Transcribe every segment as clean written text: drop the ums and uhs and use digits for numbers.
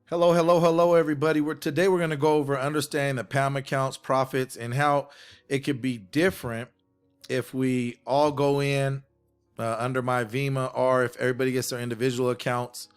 Hello, everybody. Today we're going to go over understanding the PAMM accounts, profits, and how it could be different if we all go in under MyVima, or if everybody gets their individual accounts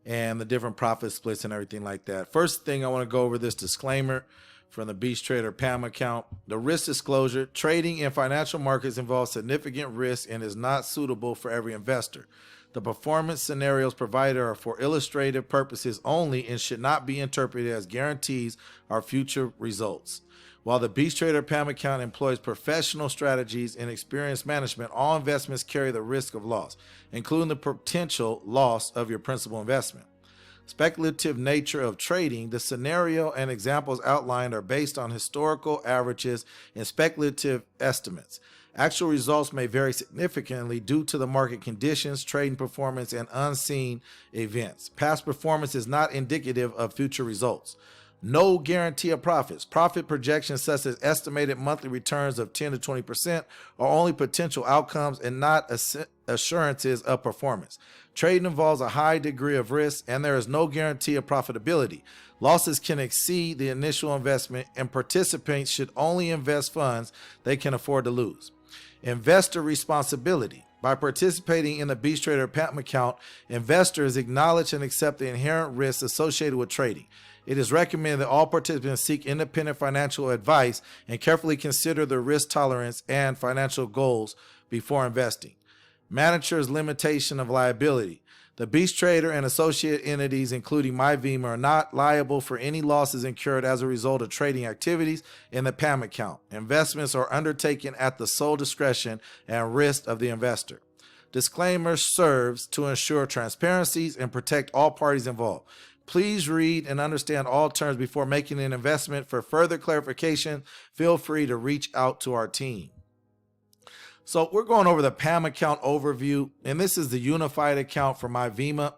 and the different profit splits and everything like that. First thing I want to go over this disclaimer from the Beast Trader PAMM account. The risk disclosure: trading in financial markets involves significant risk and is not suitable for every investor. The performance scenarios provided are for illustrative purposes only and should not be interpreted as guarantees of future results. While the Beast Trader PAMM account employs professional strategies and experienced management, all investments carry the risk of loss, including the potential loss of your principal investment. Speculative nature of trading: the scenario and examples outlined are based on historical averages and speculative estimates. Actual results may vary significantly due to the market conditions, trading performance, and unseen events. Past performance is not indicative of future results. No guarantee of profits. Profit projections such as estimated monthly returns of 10 to 20% are only potential outcomes and not assurances of performance. Trading involves a high degree of risk, and there is no guarantee of profitability. Losses can exceed the initial investment, and participants should only invest funds they can afford to lose. Investor responsibility: by participating in the Beast Trader PAMM account, investors acknowledge and accept the inherent risks associated with trading. It is recommended that all participants seek independent financial advice and carefully consider their risk tolerance and financial goals before investing. Manager's limitation of liability: the Beast Trader and associate entities, including MyVima, are not liable for any losses incurred as a result of trading activities in the PAMM account. Investments are undertaken at the sole discretion and risk of the investor. Disclaimer serves to ensure transparencies and protect all parties involved. Please read and understand all terms before making an investment. For further clarification, feel free to reach out to our team. So we're going over the PAMM account overview, and this is the unified account for MyVima.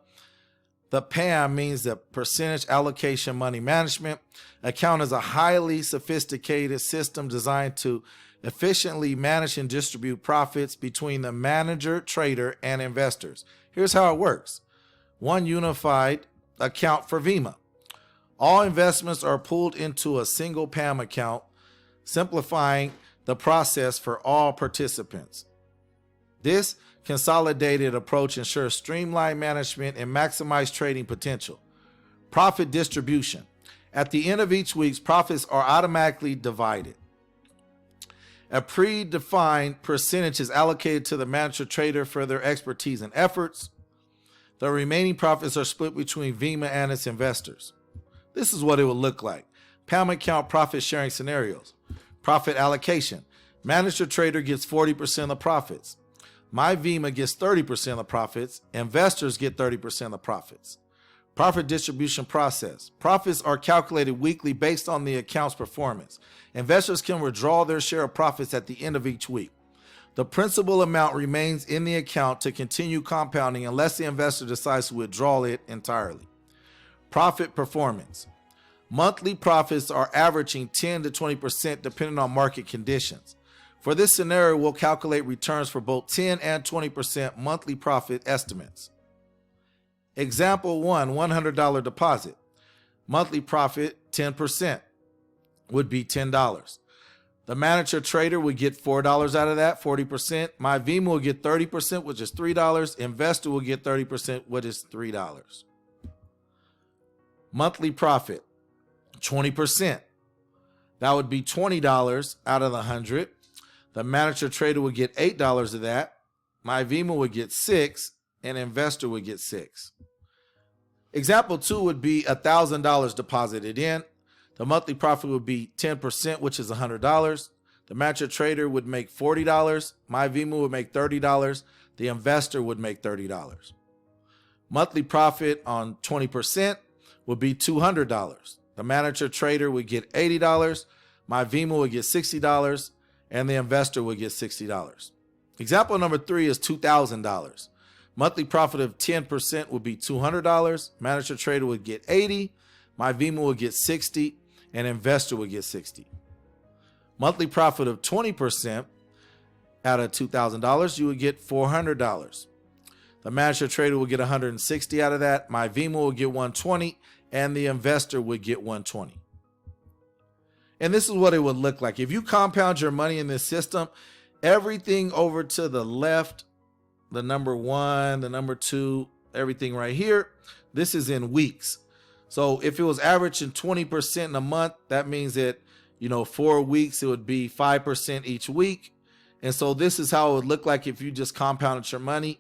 The PAMM means the percentage allocation money management. Account is a highly sophisticated system designed to efficiently manage and distribute profits between the manager, trader, and investors. Here's how it works. One unified account for Vima. All investments are pooled into a single PAMM account, simplifying the process for all participants. This consolidated approach ensures streamlined management and maximized trading potential. Profit distribution: at the end of each week, profits are automatically divided. A predefined percentage is allocated to the manager trader for their expertise and efforts. The remaining profits are split between Vima and its investors. This is what it would look like. PAMM account profit sharing scenarios. Profit allocation: manager trader gets 40% of the profits. MyVima gets 30% of the profits. Investors get 30% of the profits. Profit distribution process: profits are calculated weekly based on the account's performance. Investors can withdraw their share of profits at the end of each week. The principal amount remains in the account to continue compounding unless the investor decides to withdraw it entirely. Profit performance: monthly profits are averaging 10 to 20% depending on market conditions. For this scenario, we'll calculate returns for both 10 and 20% monthly profit estimates. Example 1, $100 deposit. Monthly profit 10% would be $10. The manager trader would get $4 out of that, 40%. MyVima will get 30%, which is $3. Investor will get 30%, which is $3. Monthly profit 20%. That would be $20 out of the 100. The manager trader would get $8 of that. MyVima would get $6, and investor would get $6. Example 2 would be $1,000 deposited in. The monthly profit would be 10%, which is $100. The manager trader would make $40. MyVima would make $30. The investor would make $30. Monthly profit on 20% would be $200. The manager trader would get $80. MyVima would get $60, and the investor would get $60. Example number 3 is $2,000. Monthly profit of 10% would be $200. Manager trader would get $80. MyVima would get $60, and investor would get $60. Monthly profit of 20% out of $2,000, you would get $400. The manager trader will get 160 out of that. MyVima will get 120, and the investor would get 120. And this is what it would look like. If you compound your money in this system, everything over to the left, the number 1, the number 2, everything right here, this is in weeks. So if it was averaging 20% in a month, that means that, 4 weeks, it would be 5% each week. And so this is how it would look like if you just compounded your money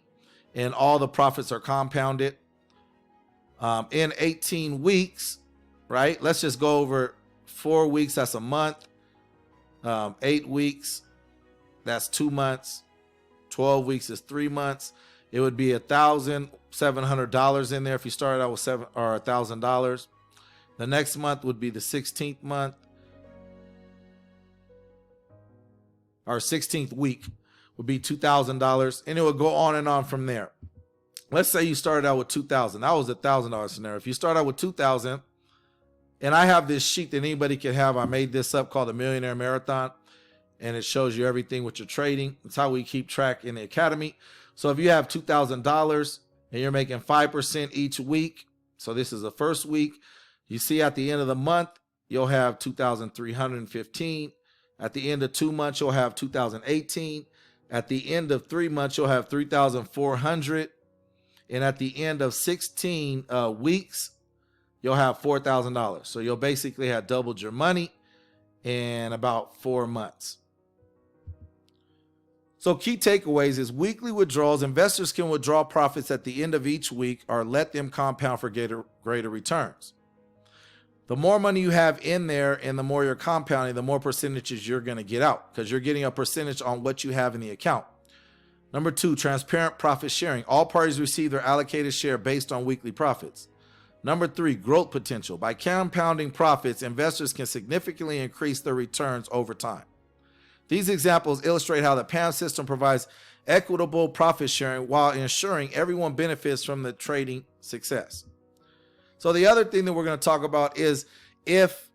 and all the profits are compounded. In 18 weeks, right? Let's just go over 4 weeks, that's a month. 8 weeks, that's 2 months. 12 weeks is 3 months. It would be $1,700 in there if you started out with $1,000. The next month would be the 16th month, or 16th week would be $2,000, and it would go on and on from there. Let's say you started out with $2,000. That was a $1,000 scenario. If you start out with $2,000, and I have this sheet that anybody can have, I made this up, called the Millionaire Marathon, and it shows you everything with your trading. It's how we keep track in the academy. So if you have $2,000 and you're making 5% each week, so this is the first week, you see at the end of the month, you'll have 2,315. At the end of 2 months, you'll have 2,018. At the end of 3 months, you'll have 3,400. And at the end of 16 weeks, you'll have $4,000. So you'll basically have doubled your money in about 4 months. So key takeaways is weekly withdrawals. Investors can withdraw profits at the end of each week or let them compound for greater returns. The more money you have in there and the more you're compounding, the more percentages you're going to get out, because you're getting a percentage on what you have in the account. Number 2, transparent profit sharing. All parties receive their allocated share based on weekly profits. Number 3, growth potential. By compounding profits, investors can significantly increase their returns over time. These examples illustrate how the PAMM system provides equitable profit sharing while ensuring everyone benefits from the trading success. So the other thing that we're going to talk about is if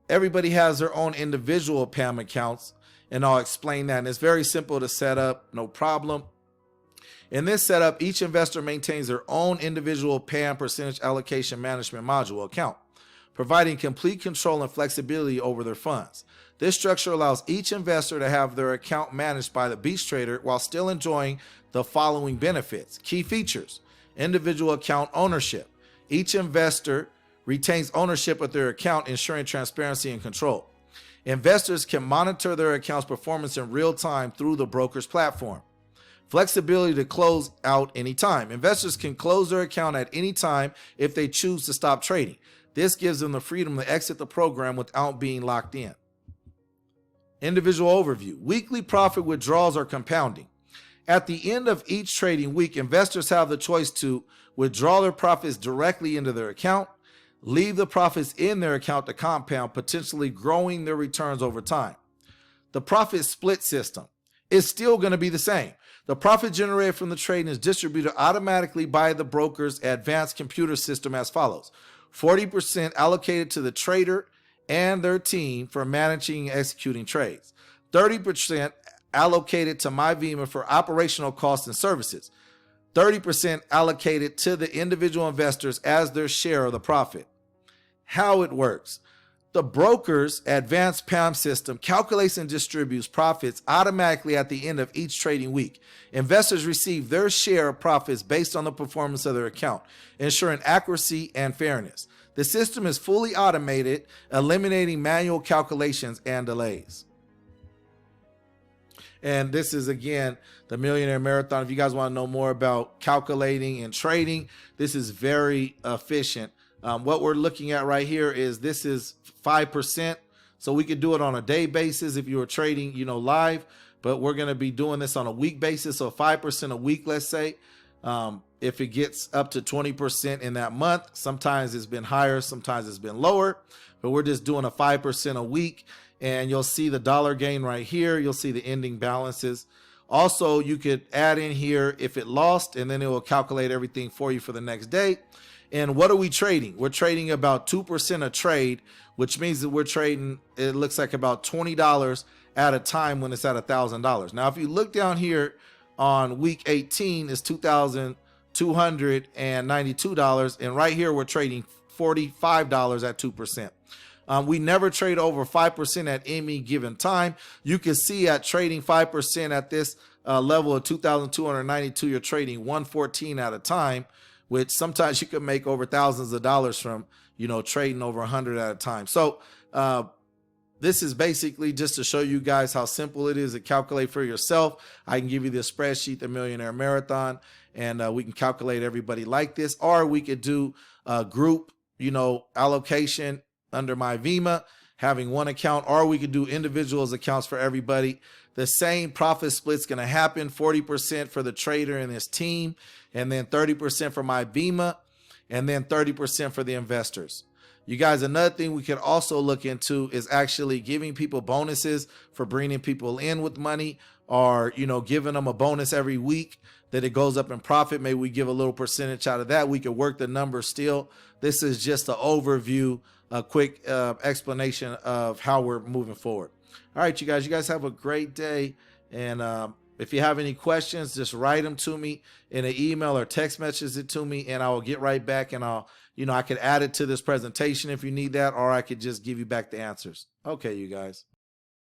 everybody has their own individual PAMM accounts, and I'll explain that. And it's very simple to set up, no problem. In this setup, each investor maintains their own individual PAMM percentage allocation management module account, providing complete control and flexibility over their funds. This structure allows each investor to have their account managed by the beach trader while still enjoying the following benefits. Key features: individual account ownership. Each investor retains ownership of their account, ensuring transparency and control. Investors can monitor their account's performance in real time through the broker's platform. Flexibility to close out anytime. Investors can close their account at any time if they choose to stop trading. This gives them the freedom to exit the program without being locked in. Individual overview. Weekly profit withdrawals are compounding. At the end of each trading week, investors have the choice to withdraw their profits directly into their account, leave the profits in their account to compound, potentially growing their returns over time. The profit split system is still going to be the same. The profit generated from the trading is distributed automatically by the broker's advanced computer system as follows: 40% allocated to the trader and their team for managing and executing trades, 30% allocated to MyVima for operational costs and services, 30% allocated to the individual investors as their share of the profit. How it works: the broker's advanced PAMM system calculates and distributes profits automatically at the end of each trading week. Investors receive their share of profits based on the performance of their account, ensuring accuracy and fairness. The system is fully automated, eliminating manual calculations and delays. And this is, again, the Millionaire Marathon. If you guys want to know more about calculating and trading, this is very efficient. What we're looking at right here is this is 5%. So we could do it on a day basis if you were trading, live, but we're going to be doing this on a week basis. So 5% a week, let's say. If it gets up to 20% in that month, sometimes it's been higher, sometimes it's been lower, but we're just doing a 5% a week. And you'll see the dollar gain right here. You'll see the ending balances. Also, you could add in here if it lost, and then it will calculate everything for you for the next day. And what are we trading? We're trading about 2% a trade, which means that we're trading, it looks like about $20 at a time when it's at $1,000. Now, if you look down here on week 18, it's 2,000. $292. And right here, we're trading $45 at 2%. We never trade over 5% at any given time. You can see at trading 5% at this level of 2,292, you're trading 114 at a time, which sometimes you can make over thousands of dollars from, trading over 100 at a time. So this is basically just to show you guys how simple it is to calculate for yourself. I can give you this spreadsheet, the Millionaire Marathon, and we can calculate everybody like this, or we could do a group, allocation under MyVima, having one account, or we could do individuals accounts for everybody. The same profit split's going to happen, 40% for the trader and his team, and then 30% for MyVima, and then 30% for the investors. You guys, another thing we could also look into is actually giving people bonuses for bringing people in with money, or, giving them a bonus every week that it goes up in profit. Maybe we give a little percentage out of that. We could work the numbers still. This is just an overview, a quick explanation of how we're moving forward. All right, you guys have a great day. And if you have any questions, just write them to me in an email or text message it to me, and I will get right back, and I could add it to this presentation if you need that, or I could just give you back the answers. Okay, you guys.